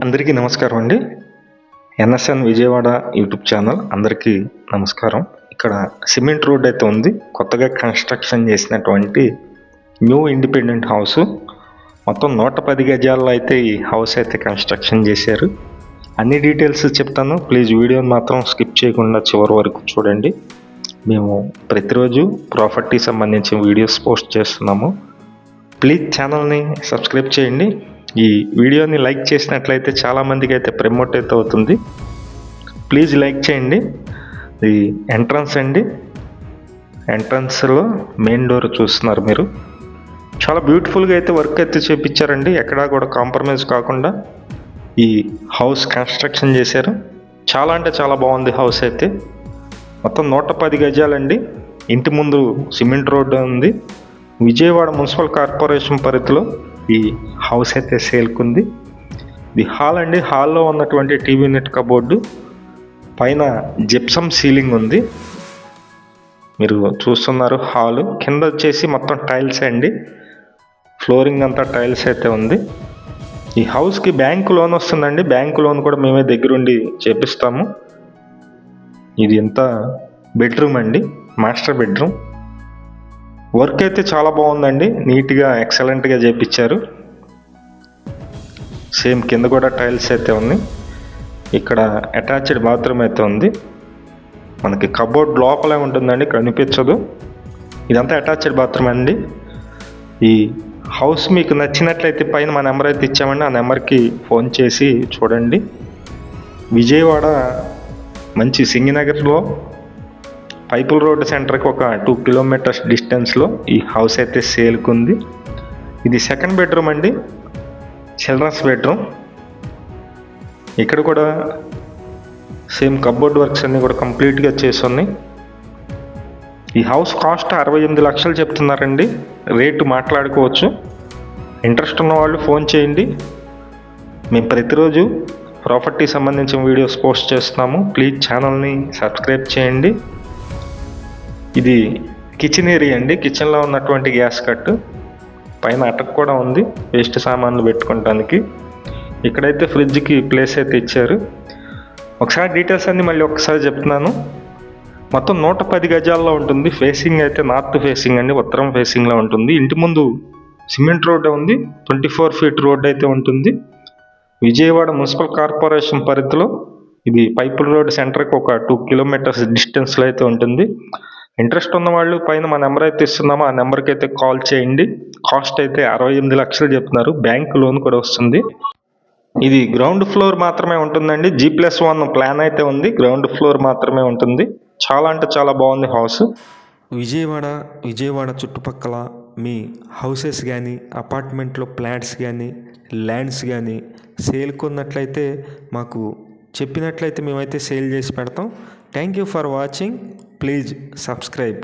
అందరికీ నమస్కారం అండి. ఎన్ఎస్ఎన్ విజయవాడ యూట్యూబ్ ఛానల్ అందరికీ నమస్కారం. ఇక్కడ సిమెంట్ రోడ్ అయితే ఉంది. కొత్తగా కన్స్ట్రక్షన్ చేసినటువంటి న్యూ ఇండిపెండెంట్ హౌస్. మొత్తం 110 గజాల్లో అయితే ఈ హౌస్ అయితే కన్స్ట్రక్షన్ చేశారు. అన్ని డీటెయిల్స్ చెప్తాను. ప్లీజ్ వీడియోని మాత్రం స్కిప్ చేయకుండా చివరి వరకు చూడండి. మేము ప్రతిరోజు ప్రాపర్టీ సంబంధించిన వీడియోస్ పోస్ట్ చేస్తున్నాము. ప్లీజ్ ఛానల్ని సబ్స్క్రైబ్ చేయండి. ఈ వీడియోని లైక్ చేసినట్లయితే చాలామందికి అయితే ప్రమోట్ అయితే అవుతుంది. ప్లీజ్ లైక్ చేయండి. ఇది ఎంట్రన్స్ అండి. ఎంట్రన్స్లో మెయిన్ డోర్ చూస్తున్నారు మీరు. చాలా బ్యూటిఫుల్గా అయితే వర్క్ అయితే చేపించారండి. ఎక్కడా కూడా కాంప్రమైజ్ కాకుండా ఈ హౌస్ కన్స్ట్రక్షన్ చేశారు. చాలా అంటే చాలా బాగుంది హౌస్ అయితే. మొత్తం 110 గజాలండి. ఇంటి ముందు సిమెంట్ రోడ్డు ఉంది. విజయవాడ మున్సిపల్ కార్పొరేషన్ పరిధిలో ఈ హౌస్ అయితే సేల్కుంది. ఇది హాల్ అండి. హాల్లో ఉన్నటువంటి టీవీ నెట్ కబోర్డు పైన జిప్సమ్ సీలింగ్ ఉంది. మీరు చూస్తున్నారు హాలు. కింద వచ్చేసి మొత్తం టైల్స్ అండి. ఫ్లోరింగ్ అంతా టైల్స్ అయితే ఉంది. ఈ హౌస్కి బ్యాంకు లోన్ వస్తుందండి. బ్యాంకు లోన్ కూడా మేమే దగ్గరుండి చేపిస్తాము. ఇది ఎంత బెడ్రూమ్ అండి, మాస్టర్ బెడ్రూమ్. వర్క్ అయితే చాలా బాగుందండి. నీట్గా ఎక్సలెంట్గా చేపించారు. సేమ్ కింద కూడా టైల్స్ అయితే ఉంది. ఇక్కడ అటాచ్డ్ బాత్రూమ్ అయితే ఉంది. మనకి కబోర్డ్ లోపలే ఉంటుందండి, కనిపించదు. ఇదంతా అటాచ్డ్ బాత్రూమ్ అండి. ఈ హౌస్ మీకు నచ్చినట్లయితే పైన మా నెంబర్ అయితే ఇచ్చామండి. ఆ నెంబర్కి ఫోన్ చేసి చూడండి. విజయవాడ మంచి సింగినగర్లో పైపుల్ రోడ్ సెంటర్కి ఒక 2 కిలోమీటర్స్ డిస్టెన్స్లో ఈ హౌస్ అయితే సేల్కుంది. ఇది సెకండ్ బెడ్రూమ్ అండి, చిల్డ్రన్స్ బెడ్రూమ్. ఇక్కడ కూడా సేమ్ కబోర్డ్ వర్క్స్ అన్నీ కూడా కంప్లీట్గా చేసి ఉన్నాయి. ఈ హౌస్ కాస్ట్ 68 లక్షలు చెప్తున్నారండి. రేటు మాట్లాడుకోవచ్చు. ఇంట్రెస్ట్ ఉన్న వాళ్ళు ఫోన్ చేయండి. మేము ప్రతిరోజు ప్రాపర్టీ సంబంధించిన వీడియోస్ పోస్ట్ చేస్తున్నాము. ప్లీజ్ ఛానల్ని సబ్స్క్రైబ్ చేయండి. ఇది కిచెన్ ఏరియా అండి. కిచెన్లో ఉన్నటువంటి గ్యాస్ కట్ పైన అటక్ కూడా ఉంది వేస్ట్ సామాన్లు పెట్టుకోవడానికి. ఇక్కడైతే ఫ్రిడ్జ్కి ప్లేస్ అయితే ఇచ్చారు. ఒకసారి డీటెయిల్స్ అన్ని మళ్ళీ ఒకసారి చెప్తున్నాను. మొత్తం 110 గజాల్లో ఉంటుంది. ఫేసింగ్ అయితే నార్త్ ఫేసింగ్ అండి, ఉత్తరం ఫేసింగ్లో ఉంటుంది. ఇంటి ముందు సిమెంట్ రోడ్ ఉంది. 24 ఫీట్ రోడ్ అయితే ఉంటుంది. విజయవాడ మున్సిపల్ కార్పొరేషన్ పరిధిలో ఇది పైపుల్ రోడ్ సెంటర్కి ఒక 2 కిలోమీటర్స్ డిస్టెన్స్లో అయితే ఉంటుంది. ఇంట్రెస్ట్ ఉన్న వాళ్ళు పైన మా నెంబర్ అయితే ఇస్తున్నామో ఆ నెంబర్కి అయితే కాల్ చేయండి. కాస్ట్ అయితే 68 లక్షలు చెప్తున్నారు. బ్యాంక్ లోన్ కూడా వస్తుంది. ఇది గ్రౌండ్ ఫ్లోర్ మాత్రమే ఉంటుందండి. G+1 ప్లాన్ అయితే ఉంది. గ్రౌండ్ ఫ్లోర్ మాత్రమే ఉంటుంది. చాలా అంటే చాలా బాగుంది హౌస్. విజయవాడ చుట్టుపక్కల మీ హౌసెస్ కానీ, అపార్ట్మెంట్లో ఫ్లాట్స్ కానీ, ల్యాండ్స్ కానీ సేల్కున్నట్లయితే మాకు చెప్పినట్లయితే మేమైతే సేల్ చేసి పెడతాం. Thank you for watching. Please subscribe.